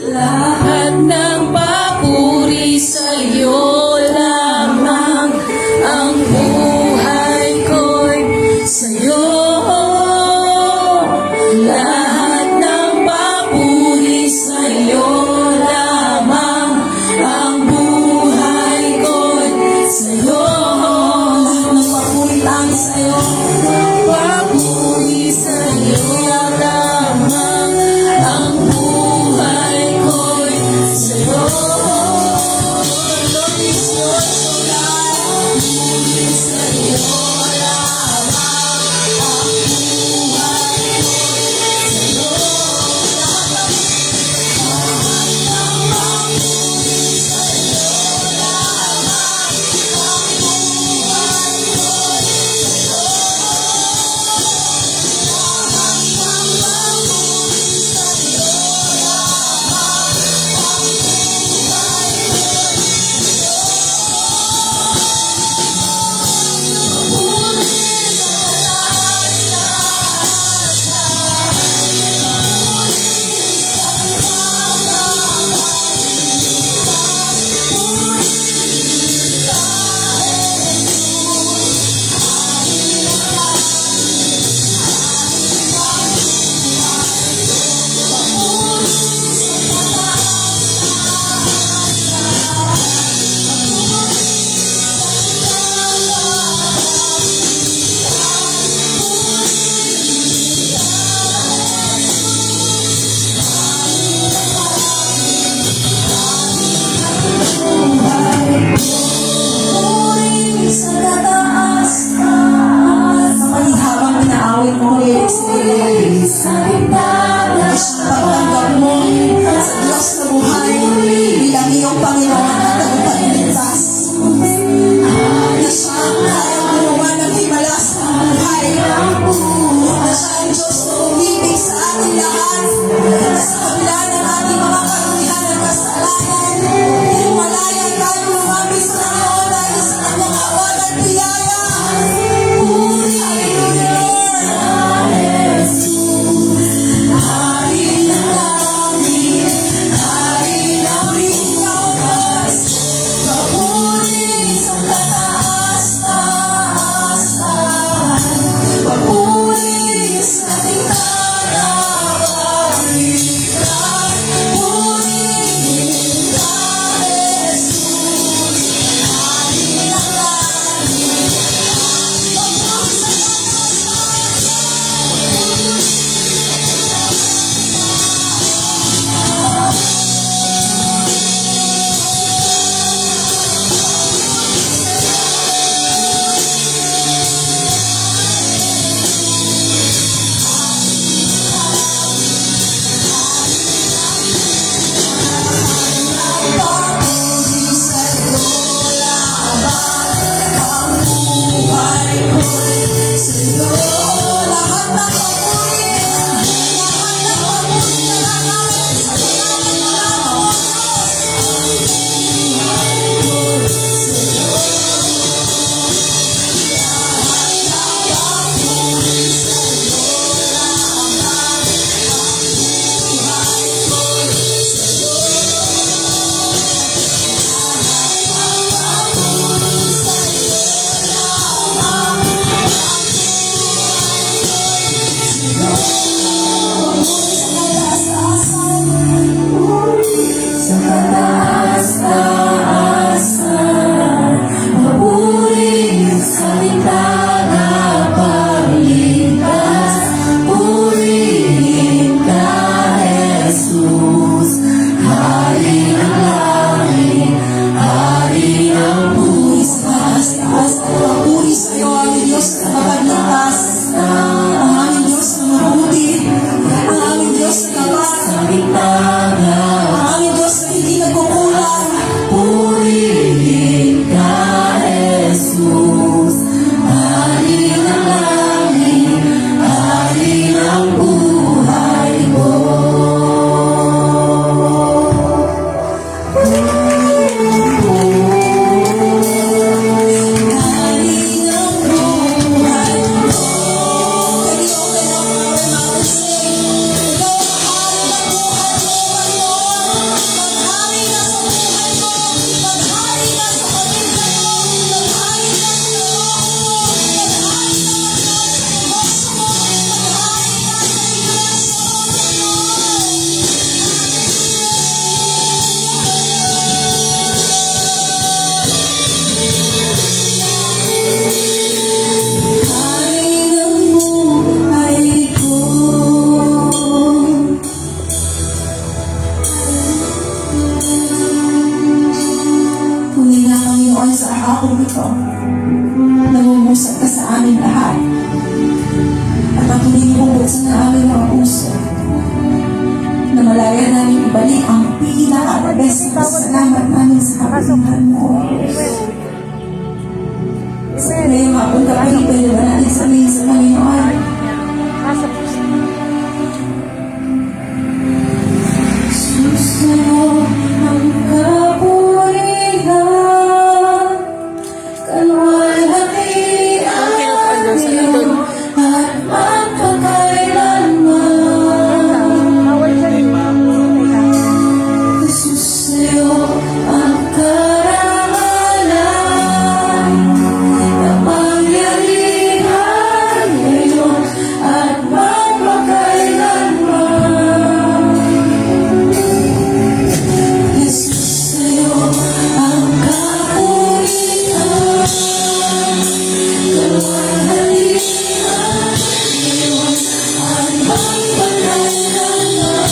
Lahat ng papuri sa'yo lamang, ang buhay ko'y sa'yo. Lahat ng papuri sa'yo lamang, ang buhay ko'y sa'yo. Lahat ng papuri lang sa'yo. Papuri sa'yo lamang, ang buhay ko'y hapong ito, nangungusap ka sa amin lahat. At ang hinihubot sa aming mga puso, na malaya namin ibalik ang pinaka-best na salamat namin sa kapilihan mo. Sa ngayon, hapon ka pa ipaliwa natin sa amin sa Panginoon. Susunod ang kapurihan, kalwalhatian ngayon at magpakailanman. Jesus, sa'yo ang karangalan, kapangyarihan ngayon at magpakailanman. Jesus, sa'yo ang kapurihan, kalwalhatian ngayon at magpakailanman.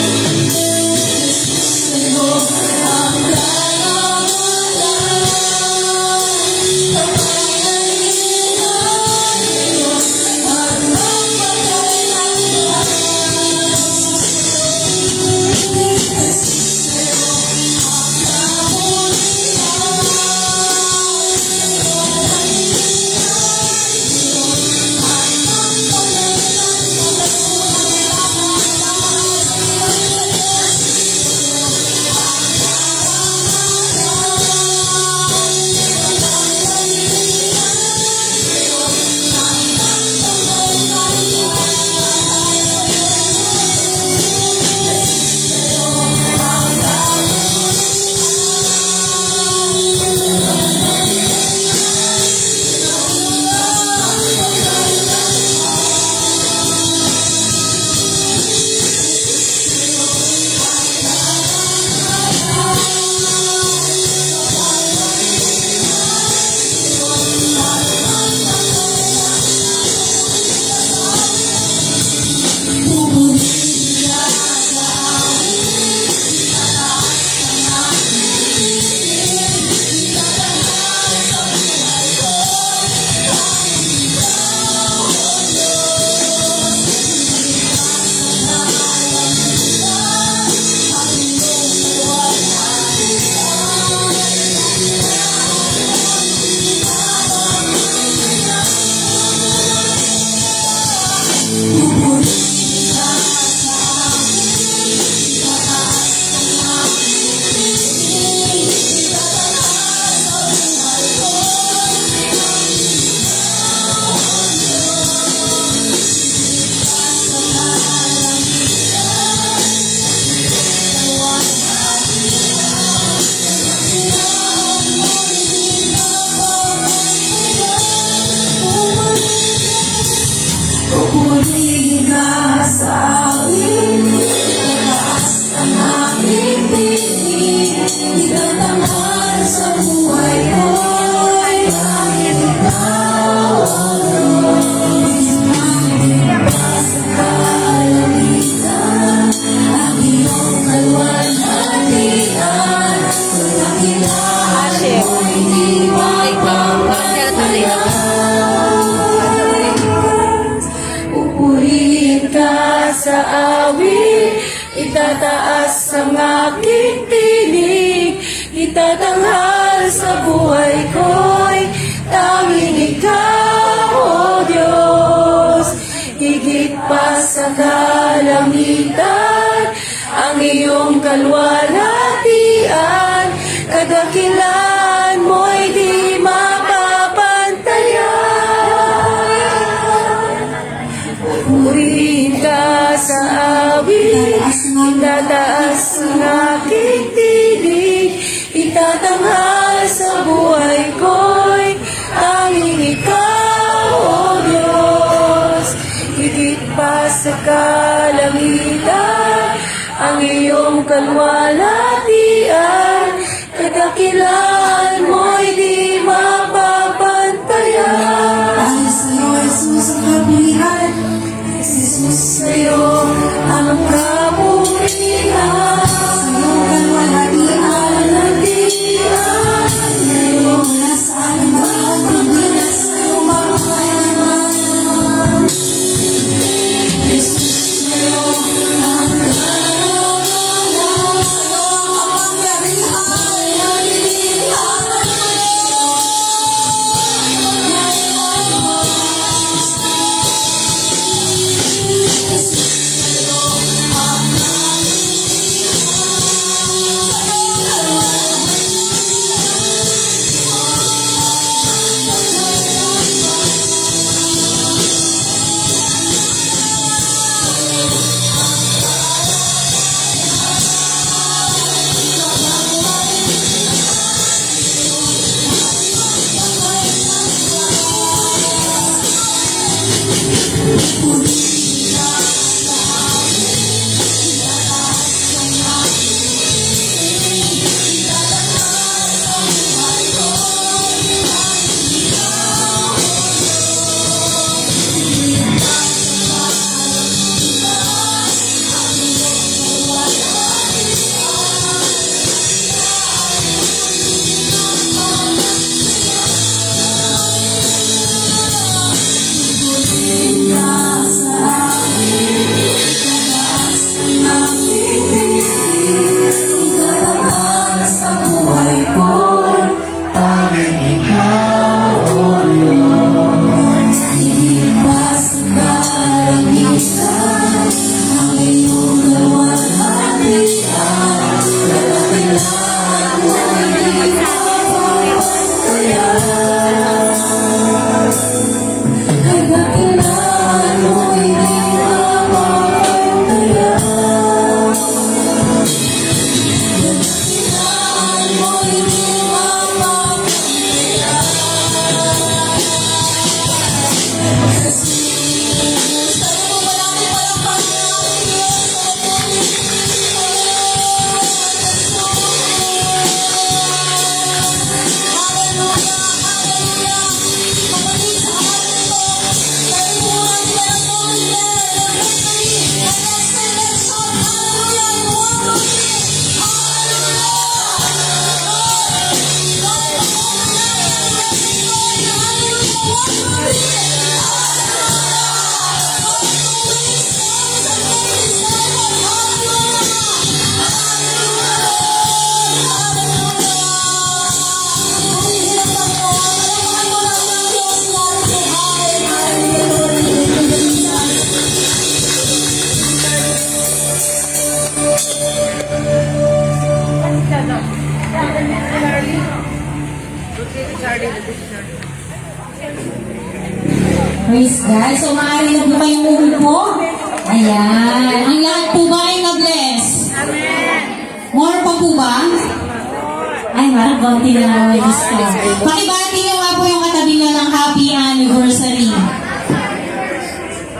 Sa'yo ang karangalan, kapangyarihan ngayon at pupurihin ka sa akin, itaas ang aking piling, itatanghal sa buhay ko, ay tanging ikaw, O Diyos. Sa kalamitan, ang iyong kalwalhatian, sa dakilaan mo'y di mapapantalayan. Pupurihin ka sa awit, itataas ang aking tinig, itatanghal sa buhay ko'y tanging ikaw, O Diyos. Higit pa sa kalangitan, ang iyong kalwalhatian, kadakilan mo'y di mapapantayan. Pupurihin ka sa awit, itataas ang aking tinig, itatanghal sa buhay ko'y tanging ikaw, O Diyos. Higit pa sa kalangitan, ang iyong kalwalhatian, kadakilan mo'y di mapapantayan. Dahil sa'yo, Jesus, ang kapulihan, Jesus, sa'yo ang kapulihan, sa'yo kalwalhatian, Praise God. So, maaari na po kayong umupo. Ayan. Ang lahat po ba ay na-bless? Amen. More pa po ba? Ay, marang konti na lang may gusto. Pakibati niyo nga po yung katabi niyo ng happy anniversary.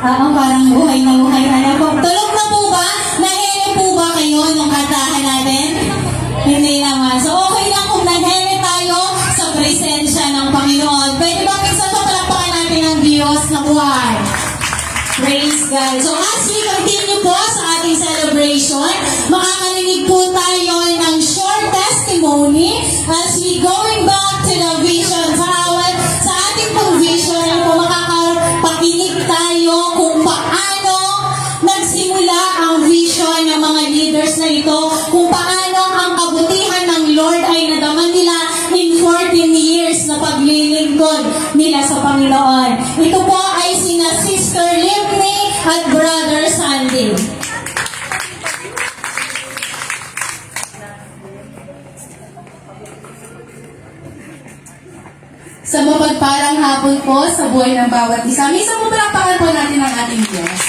Parang buhay na buhay na po. Tulog na po ba? Nahele po ba kayo nung kantahan natin? Hindi naman. So, okay lang kung nahele tayo sa presensya ng Panginoon. Pwede ba minsan pa palakpakan natin ang Diyos na buhay? Praise God. So, as we continue po sa ating celebration, makakarinig po tayo ng short testimony as we going back to the vision tower. Sa ating pong vision, ay po makakapakinig tayo kung paano nagsimula ang vision ng mga leaders na ito, kung paano ang kabutihan ng Lord ay nadaman nila in 14 years na paglilingkod nila sa Panginoon. Ito po ay sina Sister Livni at Brother Sandy. Sa mapagpalang hapon po sa buhay ng bawat isa. Minsan po palakpakan po natin ang ating Diyos.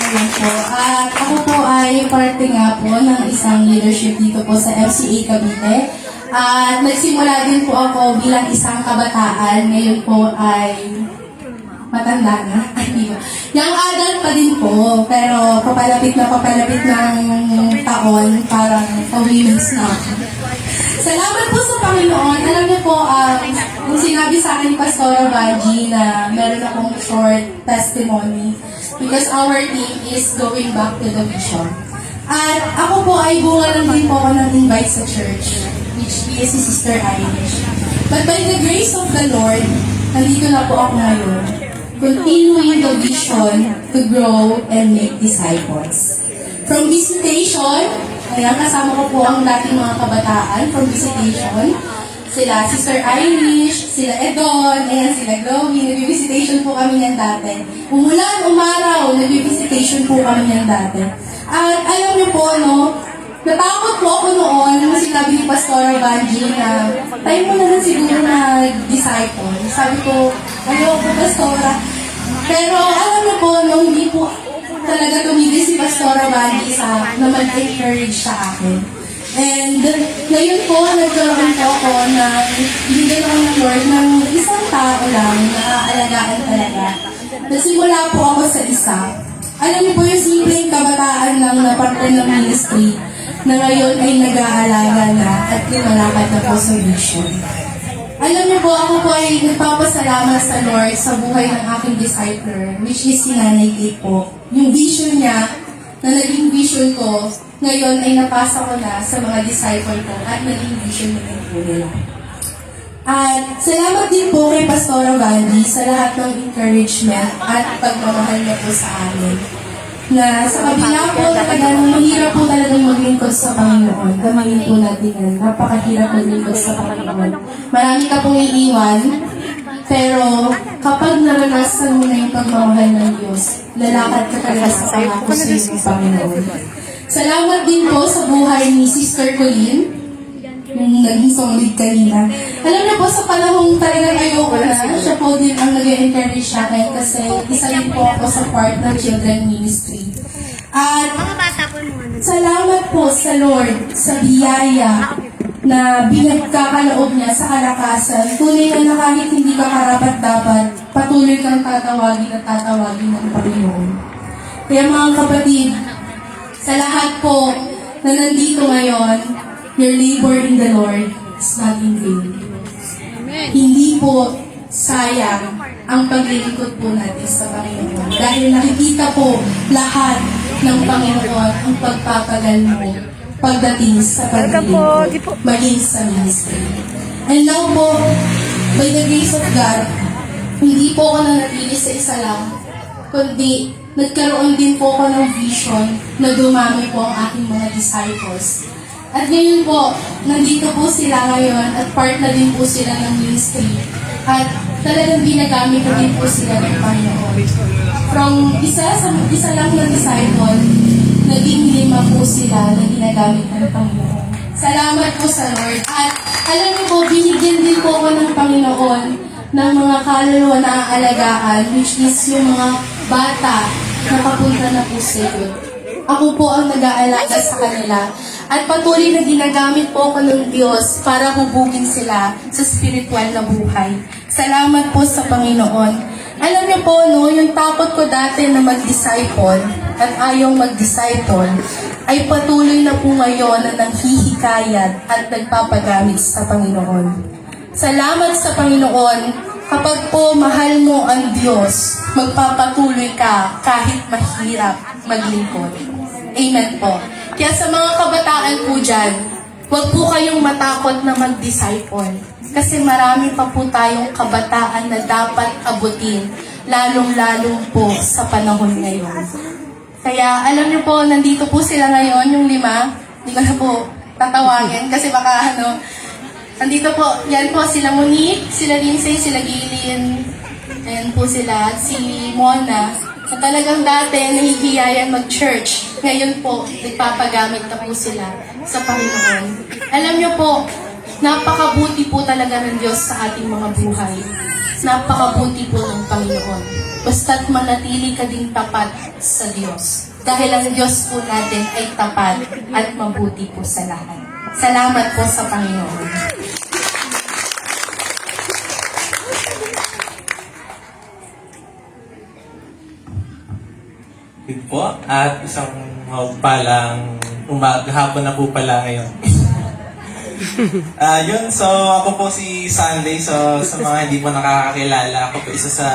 Ayan po. At ako po ay parte nga po ng isang leadership dito po sa FCA Cavite. At nagsimula din po ako bilang isang kabataan. Ngayon po ay matanda na. Young adult pa din po. Pero papalapit ng taon. Parang pa-women's na ako. Salamat po sa Panginoon. Alam niyo po, kung sinabi sa akin ni Pastora Baji na meron akong short testimony because our team is going back to the vision. At ako po ay bunga lang din po ako ng invite sa church, which is si Sister Irish. But by the grace of the Lord, nandito na po ako ngayon, continuing the vision to grow and make disciples. From visitation, ayan, kasama ko po ang dating mga kabataan from visitation. Sila Sister Irish, sila Edon, ayan, sila Chloe, nag-visitation po kami niyan dati. Umulan, umaraw, nag-visitation po kami niyan dati. At alam niyo po, no, natakot po ako noon nung sinabi ni Pastora Banji na tayo mo na lang siguro na disciple. Sabi ko, ayoko, Pastora. Pero alam niyo po, no, hindi po talaga tumigil si Pastora Banji na mag-encourage sa akin. And ngayon po, nagkaroon po ako na bigyan ako ng Lord ng isang tao lang na aalagaan talaga. Nagsimula po ako sa isa. Alam niyo po yung simpleng kabataan lang na parte ng ministry na ngayon ay nag-aalaga na at lumalakad na po sa vision. Alam niyo po, ako po ay nagpapasalamat sa Lord sa buhay ng aking discipler, which is si Nanay Kate po. Yung vision niya, na naging vision ko, ngayon ay napasa ko na sa mga disciple ko at naging vision na po nila. At salamat din po kay Pastora Vandy sa lahat ng encouragement at pagmamahal niya po sa amin. Na sa kabila po talaga, mahirap po talagang maglingkod sa Panginoon. Gamayin po natin yan. Napakahirap maglingkod sa Panginoon. Marami ka pong iiwan, pero kapag naranasan mo na yung pagmamahal ng Diyos, lalakad ka talaga sa pangako sa iyong Panginoon. Salamat din po sa buhay ni Sister Colleen, yung naging solid kanina. Alam niyo po, sa panahong talagang ayoko na, siya po din ang nag-encourage sa akin kasi isa din po ako sa part ng children ministry. At salamat po sa Lord, sa biyaya na binagkakaloob niya sa kalakasan. Tunay na kahit hindi ka karapat-dapat, patuloy kang tatawagin at tatawagin ng Panginoon. Kaya mga kapatid, sa lahat po na nandito ngayon, your labor in the Lord is not in vain. Hindi po sayang ang paglilingkod po natin sa Panginoon. Dahil nakikita po lahat ng Panginoon ang pagpapagal mo pagdating sa paglilingkod, maging sa ministry. And now po, by the grace of God, hindi po ako nanatili sa isa lang, kundi nagkaroon din po ako ng vision na dumami po ang aking mga disciples. At ngayon po, nandito po sila ngayon at part na din po sila ng ministry. At talagang ginagamit na din po sila ng Panginoon. From isa lang na disciple, naging 5 po sila na ginagamit ng Panginoon. Salamat po sa Lord. At alam niyo po, binigyan din po ako ng Panginoon ng mga kaluluwa na aalagaan, which is yung mga bata na papunta na po sa iyo. Ako po ang nag-aalaga sa kanila. At patuloy na ginagamit po ako ng Diyos para hubugin sila sa spiritual na buhay. Salamat po sa Panginoon. Alam niyo po, no, yung takot ko dati na mag-disciple at ayaw mag-disciple, ay patuloy na po ngayon na nanghihikayat at nagpapagamit sa Panginoon. Salamat sa Panginoon, kapag po mahal mo ang Diyos, magpapatuloy ka kahit mahirap maglingkod. Amen po. Kaya sa mga kabataan po dyan, huwag po kayong matakot na mag-disciple. Kasi marami pa po tayong kabataan na dapat abutin, lalong-lalong po sa panahon ngayon. Kaya alam niyo po, nandito po sila ngayon, yung 5. Hindi ko na po tatawagin kasi baka nandito po, yan po sila Monique, sila Lindsay, sila Gillian, and po sila, si Mona. Na talagang dati nahihiyayan mag-church. Ngayon po, nagpapagamit na po sila sa Panginoon. Alam niyo po, napakabuti po talaga ng Diyos sa ating mga buhay. Napakabuti po ng Panginoon. Basta't manatili ka ding tapat sa Diyos. Dahil ang Diyos po natin ay tapat at mabuti po sa lahat. Salamat po sa Panginoon. Yun po, at isang palang hapon na po pala ngayon. Yun, so ako po si Sunday, so sa mga hindi po nakakakilala, ako po isa sa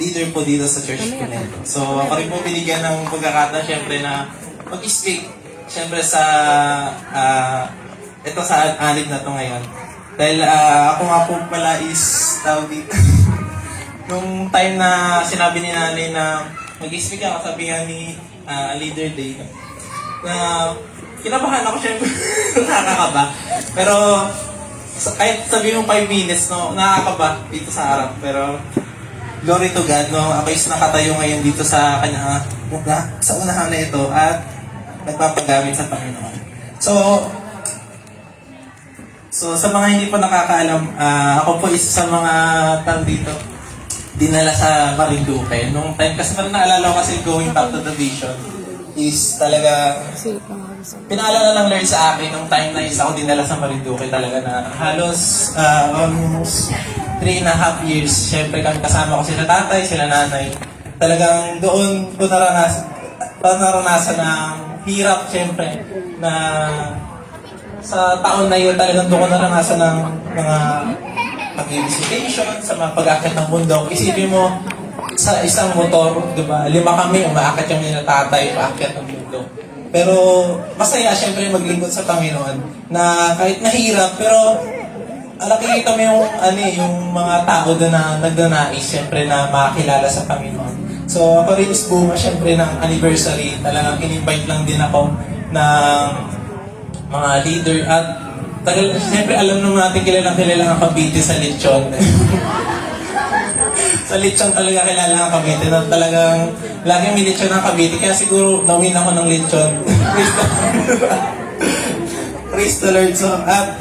leader po dito sa church po nito. So ako rin po binigyan ng pagkakataon syempre na mag-speak syempre sa ito sa anib na to ngayon. Dahil ako nga po pala is tawag dito. Nung time na sinabi ni nanay na mag-speak ako, sabi nga ni Leader Day na kinabahan ako syempre, nakakaba. Pero kahit sabi mo 5 minutes, no, nakakaba dito sa harap. Pero glory to God, no, ako is nakatayo ngayon dito sa kanya, sa unahan na ito at nagpapagamit sa Panginoon. So sa mga hindi pa nakakaalam, ako po isa sa mga tao dito dinala sa Marinduque. Nung time, kasi parang naalala ko kasi going back to the vision is talaga pinaalala lang Lord sa akin nung time na is ako dinala sa Marinduque talaga na halos almost 3.5 years. Siyempre kami kasama ko sila tatay, sila nanay. Talagang doon ko naranasan ng hirap siyempre na sa taon na yun talagang doon ko naranasan ng mga mag-visitation, sa mga pag-akit ng bundok. Isipin mo, sa isang motor, di ba? 5 kami, umaakit yung ninatatay, paakyat ng bundok. Pero masaya, syempre, maglingkod sa Panginoon na kahit mahirap, pero nakikita mo yung mga tao doon na nagdanais, syempre, na makakilala sa Panginoon. So, ako rin is bunga, syempre, ng anniversary. Talagang in-invite lang din ako ng mga leader at siyempre, alam naman natin kilala ang Cavite sa lechon. Sa lechon talaga kilala ang Cavite. Na talagang laging may lechon ang Cavite. Kaya siguro nawin ako ng lechon. Praise the Lord. So, at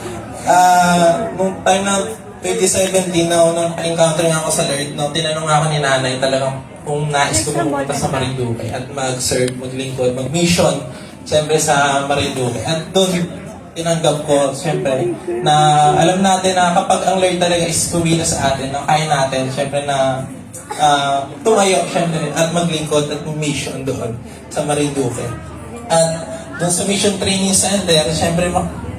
nung time na 2017 na nung encounter nga ako sa Lord, no, tinanong ako ni nanay talagang kung nais ko pumunta sa Marinduque at mag-serve, maglingkod, mag-mission, siyempre sa Marinduque. At doon, tinanggap ko, siyempre, na alam natin na kapag ang Lord talaga is kumila sa atin, na kaya natin, siyempre na tumayo, siyempre, at maglingkod at mission doon sa Marinduque. At doon sa Mission Training Center, siyempre,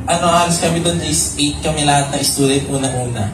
halos kami doon is 8 kami lahat na student una-una.